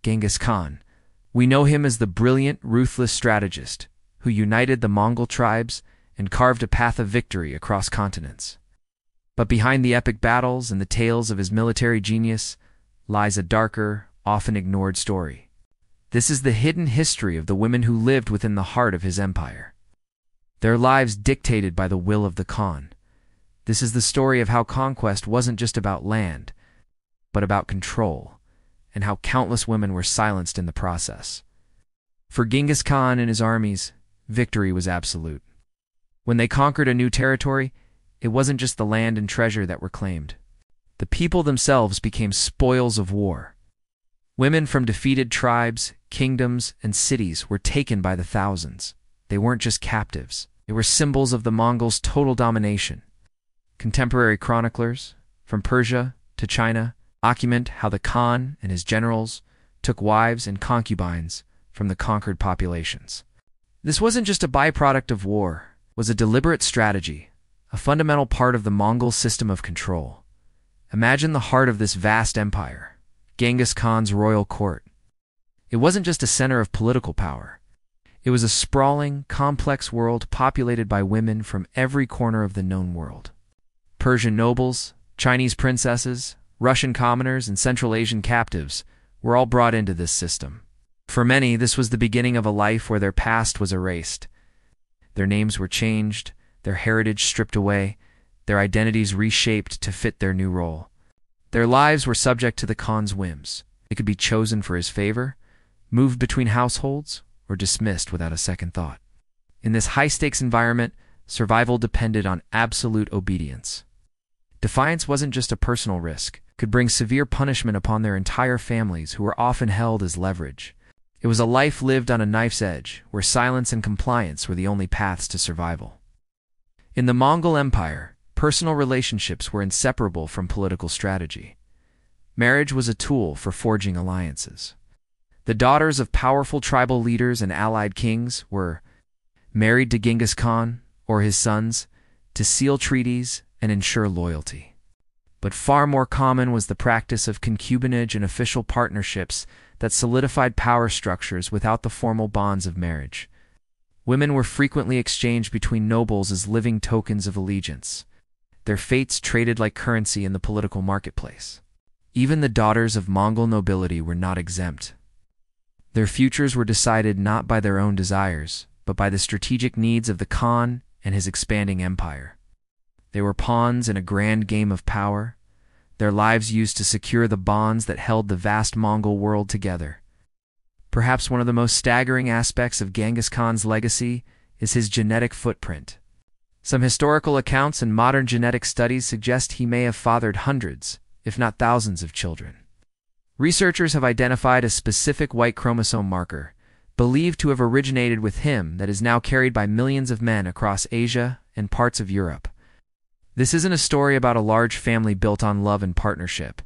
Genghis Khan. We know him as the brilliant, ruthless strategist who united the Mongol tribes and carved a path of victory across continents. But behind the epic battles and the tales of his military genius lies a darker, often ignored story. This is the hidden history of the women who lived within the heart of his empire. Their lives dictated by the will of the Khan. This is the story of how conquest wasn't just about land, but about control, and how countless women were silenced in the process. For Genghis Khan and his armies, victory was absolute. When they conquered a new territory, it wasn't just the land and treasure that were claimed. The people themselves became spoils of war. Women from defeated tribes, kingdoms, and cities were taken by the thousands. They weren't just captives. They were symbols of the Mongols' total domination. Contemporary chroniclers, from Persia to China, document how the Khan and his generals took wives and concubines from the conquered populations. This wasn't just a byproduct of war. It was a deliberate strategy, a fundamental part of the Mongol system of control. Imagine the heart of this vast empire, Genghis Khan's royal court. It wasn't just a center of political power. It was a sprawling, complex world populated by women from every corner of the known world. Persian nobles, Chinese princesses, Russian commoners, and Central Asian captives were all brought into this system. For many, this was the beginning of a life where their past was erased. Their names were changed, their heritage stripped away, their identities reshaped to fit their new role. Their lives were subject to the Khan's whims. They could be chosen for his favor, moved between households, or dismissed without a second thought. In this high-stakes environment, survival depended on absolute obedience. Defiance wasn't just a personal risk. It could bring severe punishment upon their entire families, who were often held as leverage. It was a life lived on a knife's edge, where silence and compliance were the only paths to survival. In the Mongol Empire, personal relationships were inseparable from political strategy. Marriage was a tool for forging alliances. The daughters of powerful tribal leaders and allied kings were married to Genghis Khan or his sons to seal treaties and ensure loyalty. But far more common was the practice of concubinage and official partnerships that solidified power structures without the formal bonds of marriage. Women were frequently exchanged between nobles as living tokens of allegiance, their fates traded like currency in the political marketplace. Even the daughters of Mongol nobility were not exempt. Their futures were decided not by their own desires, but by the strategic needs of the Khan and his expanding empire. They were pawns in a grand game of power, their lives used to secure the bonds that held the vast Mongol world together. Perhaps one of the most staggering aspects of Genghis Khan's legacy is his genetic footprint. Some historical accounts and modern genetic studies suggest he may have fathered hundreds, if not thousands, of children. Researchers have identified a specific Y chromosome marker, believed to have originated with him, that is now carried by millions of men across Asia and parts of Europe. This isn't a story about a large family built on love and partnership.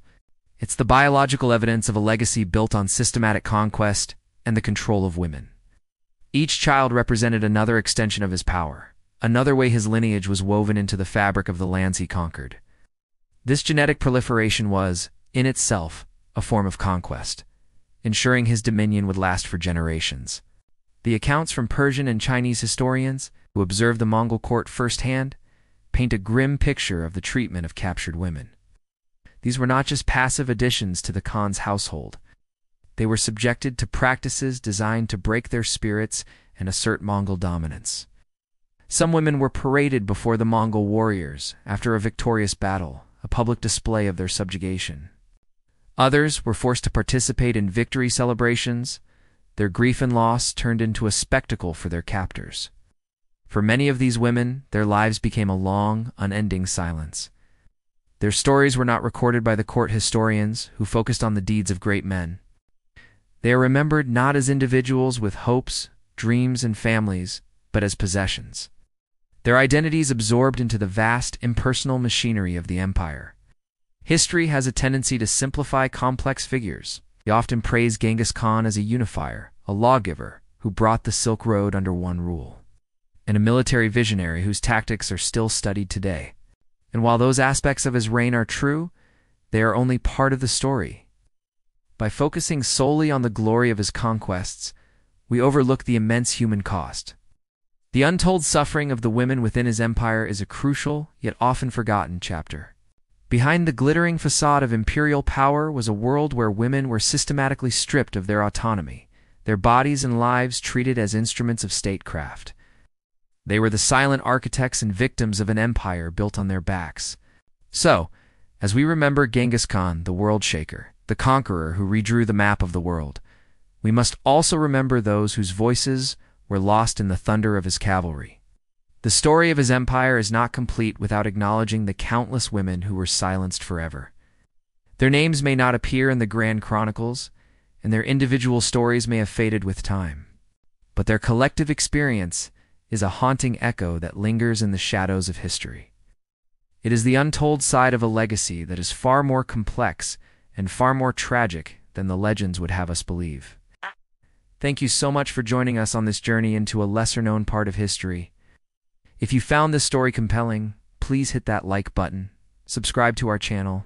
It's the biological evidence of a legacy built on systematic conquest and the control of women. Each child represented another extension of his power, another way his lineage was woven into the fabric of the lands he conquered. This genetic proliferation was, in itself, a form of conquest, ensuring his dominion would last for generations. The accounts from Persian and Chinese historians, who observed the Mongol court firsthand, paint a grim picture of the treatment of captured women. These were not just passive additions to the Khan's household. They were subjected to practices designed to break their spirits and assert Mongol dominance. Some women were paraded before the Mongol warriors after a victorious battle, a public display of their subjugation. Others were forced to participate in victory celebrations, their grief and loss turned into a spectacle for their captors. For many of these women, their lives became a long, unending silence. Their stories were not recorded by the court historians, who focused on the deeds of great men. They are remembered not as individuals with hopes, dreams, and families, but as possessions. Their identities absorbed into the vast, impersonal machinery of the empire. History has a tendency to simplify complex figures. We often praise Genghis Khan as a unifier, a lawgiver who brought the Silk Road under one rule, and a military visionary whose tactics are still studied today. And while those aspects of his reign are true, they are only part of the story. By focusing solely on the glory of his conquests, we overlook the immense human cost. The untold suffering of the women within his empire is a crucial, yet often forgotten chapter. Behind the glittering facade of imperial power was a world where women were systematically stripped of their autonomy, their bodies and lives treated as instruments of statecraft. They were the silent architects and victims of an empire built on their backs. So, as we remember Genghis Khan, the world shaker, the conqueror who redrew the map of the world, we must also remember those whose voices were lost in the thunder of his cavalry. The story of his empire is not complete without acknowledging the countless women who were silenced forever. Their names may not appear in the grand chronicles, and their individual stories may have faded with time. But their collective experience is a haunting echo that lingers in the shadows of history. It is the untold side of a legacy that is far more complex and far more tragic than the legends would have us believe. Thank you so much for joining us on this journey into a lesser-known part of history. If you found this story compelling, please hit that like button, subscribe to our channel,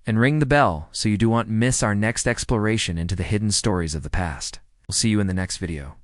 and ring the bell so you don't miss our next exploration into the hidden stories of the past. We'll see you in the next video.